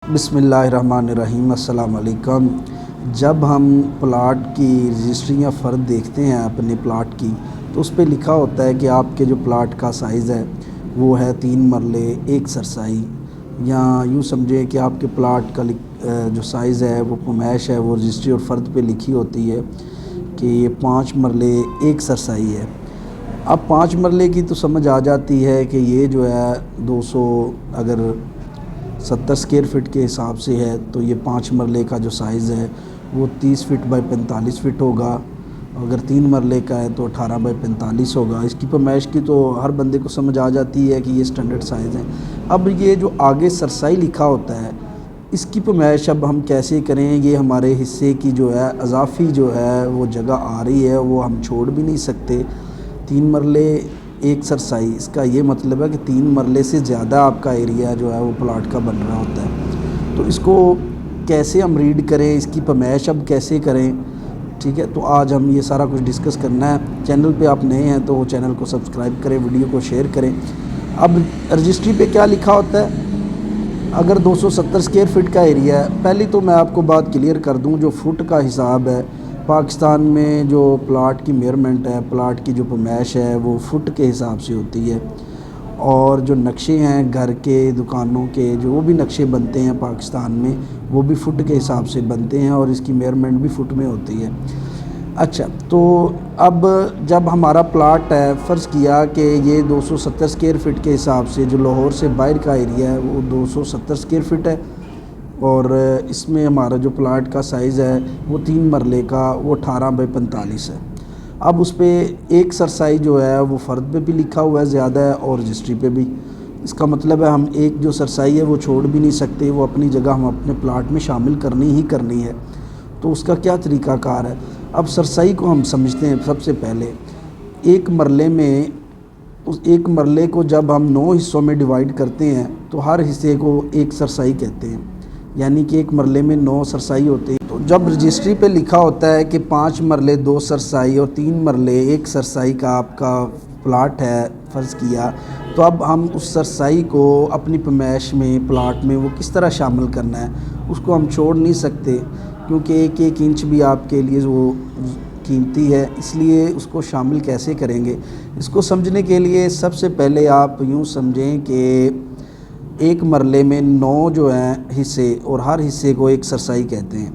بسم اللہ الرحمن الرحیم۔ السلام علیکم۔ جب ہم پلاٹ کی رجسٹری یا فرد دیکھتے ہیں اپنے پلاٹ کی، تو اس پہ لکھا ہوتا ہے کہ آپ کے جو پلاٹ کا سائز ہے وہ ہے 3 مرلے 1 سرسائی، یا یوں سمجھیں کہ آپ کے پلاٹ کا جو سائز ہے وہ پیمائش ہے وہ رجسٹری اور فرد پہ لکھی ہوتی ہے کہ یہ 5 مرلے 1 سرسائی ہے۔ اب 5 مرلے کی تو سمجھ آ جاتی ہے کہ یہ جو ہے 200 اگر 70 اسکوائر فٹ کے حساب سے ہے تو یہ 5 مرلے کا جو سائز ہے وہ 30 فٹ بائی 45 فٹ ہوگا۔ اگر 3 مرلے کا ہے تو 18 بائی 45 ہوگا۔ اس کی پیمائش کی تو ہر بندے کو سمجھ آ جاتی ہے کہ یہ سٹینڈرڈ سائز ہے۔ اب یہ جو آگے سرسائی لکھا ہوتا ہے اس کی پیمائش اب ہم کیسے کریں؟ یہ ہمارے حصے کی جو ہے اضافی جو ہے وہ جگہ آ رہی ہے، وہ ہم چھوڑ بھی نہیں سکتے۔ 3 مرلے 1 سرسائی، اس کا یہ مطلب ہے کہ 3 مرلے سے زیادہ آپ کا ایریا جو ہے وہ پلاٹ کا بن رہا ہوتا ہے۔ تو اس کو کیسے ہم ریڈ کریں، اس کی پیمائش اب کیسے کریں؟ ٹھیک ہے، تو آج ہم یہ سارا کچھ ڈسکس کرنا ہے۔ چینل پہ آپ نئے ہیں تو چینل کو سبسکرائب کریں، ویڈیو کو شیئر کریں۔ اب رجسٹری پہ کیا لکھا ہوتا ہے؟ اگر 270 اسکوائر فٹ کا ایریا ہے، پہلی تو میں آپ کو بات کلیئر کر دوں، جو فٹ کا حساب ہے پاکستان میں، جو پلاٹ کی میئرمنٹ ہے، پلاٹ کی جو پیمائش ہے وہ فٹ کے حساب سے ہوتی ہے، اور جو نقشے ہیں گھر کے، دکانوں کے، جو بھی نقشے بنتے ہیں پاکستان میں وہ بھی فٹ کے حساب سے بنتے ہیں، اور اس کی میئرمنٹ بھی فٹ میں ہوتی ہے۔ اچھا، تو اب جب ہمارا پلاٹ ہے، فرض کیا کہ یہ 270 اسکوائر فٹ کے حساب سے جو لاہور سے باہر کا ایریا ہے وہ 270 اسکوائر فٹ ہے، اور اس میں ہمارا جو پلاٹ کا سائز ہے وہ 3 مرلے کا، وہ 18 بائی 45 ہے۔ اب اس پہ 1 سرسائی جو ہے وہ فرد پہ بھی لکھا ہوا ہے زیادہ ہے، اور رجسٹری پہ بھی۔ اس کا مطلب ہے ہم ایک جو سرسائی ہے وہ چھوڑ بھی نہیں سکتے، وہ اپنی جگہ ہم اپنے پلاٹ میں شامل کرنی ہی کرنی ہے۔ تو اس کا کیا طریقہ کار ہے؟ اب سرسائی کو ہم سمجھتے ہیں سب سے پہلے۔ ایک مرلے میں، اس ایک مرلے کو جب ہم 9 حصوں میں ڈیوائیڈ کرتے ہیں تو ہر حصے کو 1 سرسائی کہتے ہیں، یعنی کہ ایک مرلے میں 9 سرسائی ہوتے ہیں۔ تو جب رجسٹری پہ لکھا ہوتا ہے کہ 5 مرلے 2 سرسائی اور 3 مرلے 1 سرسائی کا آپ کا پلاٹ ہے فرض کیا، تو اب ہم اس سرسائی کو اپنی پیمائش میں، پلاٹ میں وہ کس طرح شامل کرنا ہے؟ اس کو ہم چھوڑ نہیں سکتے، کیونکہ ایک ایک انچ بھی آپ کے لیے وہ قیمتی ہے، اس لیے اس کو شامل کیسے کریں گے؟ اس کو سمجھنے کے لیے سب سے پہلے آپ یوں سمجھیں کہ ایک مرلے میں 9 جو ہیں حصے، اور ہر حصے کو 1 سرسائی کہتے ہیں۔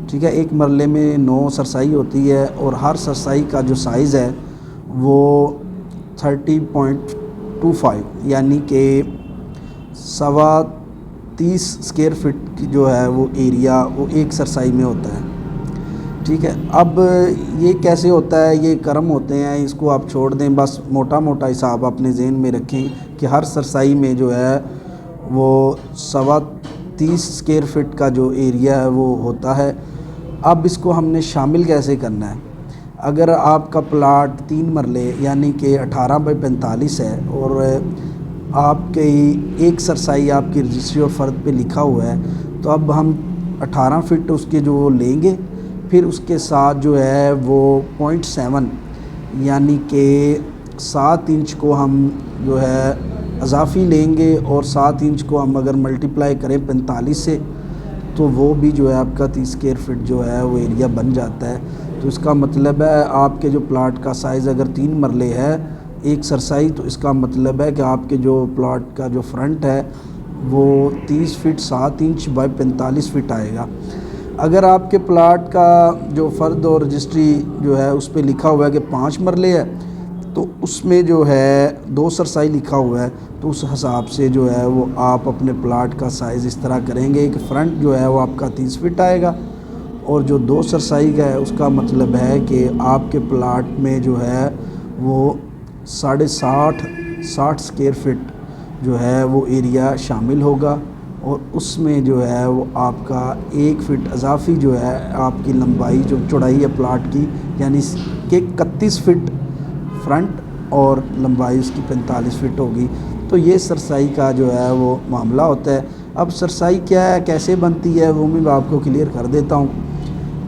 ٹھیک ہے، ایک مرلے میں 9 سرسائی ہوتی ہے، اور ہر سرسائی کا جو سائز ہے وہ 30.25، یعنی کہ 30 اسکوائر فٹ جو ہے وہ ایریا وہ 1 سرسائی میں ہوتا ہے۔ ٹھیک ہے، اب یہ کیسے ہوتا ہے؟ یہ کرم ہوتے ہیں، اس کو آپ چھوڑ دیں، بس موٹا موٹا حساب اپنے ذہن میں رکھیں کہ ہر سرسائی میں جو ہے وہ 30 اسکوائر فٹ کا جو ایریا ہے وہ ہوتا ہے۔ اب اس کو ہم نے شامل کیسے کرنا ہے؟ اگر آپ کا پلاٹ 3 مرلے یعنی کہ 18 بائی 45 ہے، اور آپ کی 1 سرسائی آپ کی رجسٹری اور فرد پہ لکھا ہوا ہے، تو اب ہم 18 فٹ اس کے جو لیں گے، پھر اس کے ساتھ جو ہے وہ 0.7 یعنی کہ 7 انچ کو ہم جو ہے اضافی لیں گے، اور 7 انچ کو ہم اگر ملٹیپلائی کریں 45 سے تو وہ بھی جو ہے آپ کا 30 اسکوائر فٹ جو ہے وہ ایریا بن جاتا ہے۔ تو اس کا مطلب ہے آپ کے جو پلاٹ کا سائز اگر 3 مرلے ہے 1 سرسائی، تو اس کا مطلب ہے کہ آپ کے جو پلاٹ کا جو فرنٹ ہے وہ 30 فٹ 7 انچ بائی 45 فٹ آئے گا۔ اگر آپ کے پلاٹ کا جو فرد اور رجسٹری جو ہے اس پہ لکھا ہوا ہے کہ 5 مرلے ہے، تو اس میں جو ہے 2 سرسائی لکھا ہوا ہے، تو اس حساب سے جو ہے وہ آپ اپنے پلاٹ کا سائز اس طرح کریں گے کہ فرنٹ جو ہے وہ آپ کا 30 فٹ آئے گا، اور جو 2 سرسائی کا ہے اس کا مطلب ہے کہ آپ کے پلاٹ میں جو ہے وہ 60 اسکوائر فٹ جو ہے وہ ایریا شامل ہوگا، اور اس میں جو ہے وہ آپ کا 1 فٹ اضافی جو ہے آپ کی لمبائی جو چوڑائی ہے پلاٹ کی، یعنی کہ 31 فٹ فرنٹ اور لمبائی اس کی 45 فٹ ہوگی۔ تو یہ سرسائی کا جو ہے وہ معاملہ ہوتا ہے۔ اب سرسائی کیا ہے، کیسے بنتی ہے، وہ میں آپ کو کلیئر کر دیتا ہوں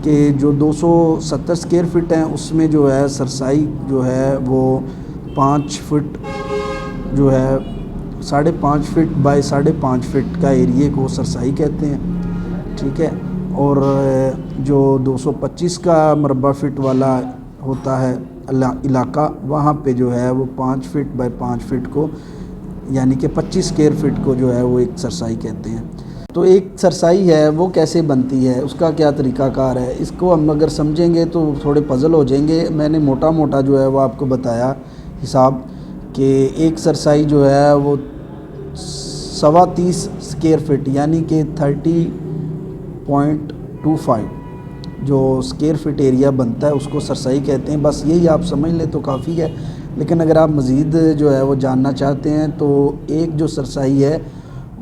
کہ جو 270 اسکوائر فٹ ہیں اس میں جو ہے سرسائی جو ہے وہ 5 فٹ جو ہے 5.5 فٹ بائی 5.5 فٹ کا ایریے کو سرسائی کہتے ہیں، ٹھیک ہے. اور جو 225 کا مربع فٹ والا ہوتا ہے علاقہ، وہاں پہ جو ہے وہ 5 فٹ بائی 5 فٹ کو یعنی کہ 25 اسکوائر فٹ کو جو ہے وہ ایک سرسائی کہتے ہیں. تو ایک سرسائی ہے وہ کیسے بنتی ہے، اس کا کیا طریقہ کار ہے، اس کو ہم اگر سمجھیں گے تو تھوڑے پزل ہو جائیں گے. میں نے موٹا موٹا جو ہے وہ آپ کو بتایا حساب کہ ایک سرسائی جو ہے وہ 30 اسکوائر فٹ یعنی کہ 30.25 جو اسکوائر فٹ ایریا بنتا ہے اس کو سرسائی کہتے ہیں. بس یہی آپ سمجھ لیں تو کافی ہے. لیکن اگر آپ مزید جو ہے وہ جاننا چاہتے ہیں تو ایک جو سرسائی ہے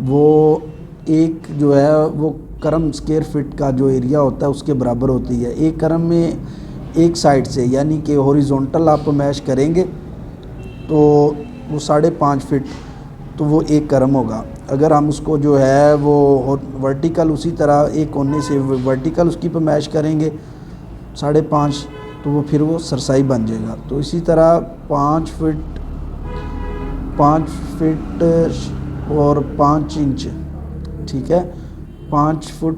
وہ ایک جو ہے وہ کرم اسکوائر فٹ کا جو ایریا ہوتا ہے اس کے برابر ہوتی ہے. ایک کرم میں ایک سائڈ سے یعنی کہ ہوریزونٹل آپ میش کریں گے تو وہ 5.5 فٹ تو وہ ایک کرم ہوگا. اگر ہم اس کو جو ہے وہ ورٹیکل اسی طرح ایک کونے سے ورٹیکل اس کی پہ میش کریں گے 5.5 تو وہ پھر وہ سرسائی بن جائے گا. تو اسی طرح 5 فٹ اور 5 انچ، ٹھیک ہے، 5 فٹ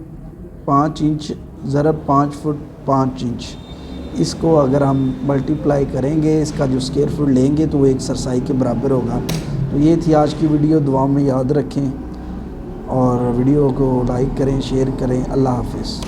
5 انچ ضرب 5 فٹ 5 انچ، اس کو اگر ہم ملٹیپلائی کریں گے اس کا جو اسکوائر فٹ لیں گے تو وہ ایک سرسائی کے برابر ہوگا. تو یہ تھی آج کی ویڈیو. دعا میں یاد رکھیں اور ویڈیو کو لائک کریں، شیئر کریں. اللہ حافظ.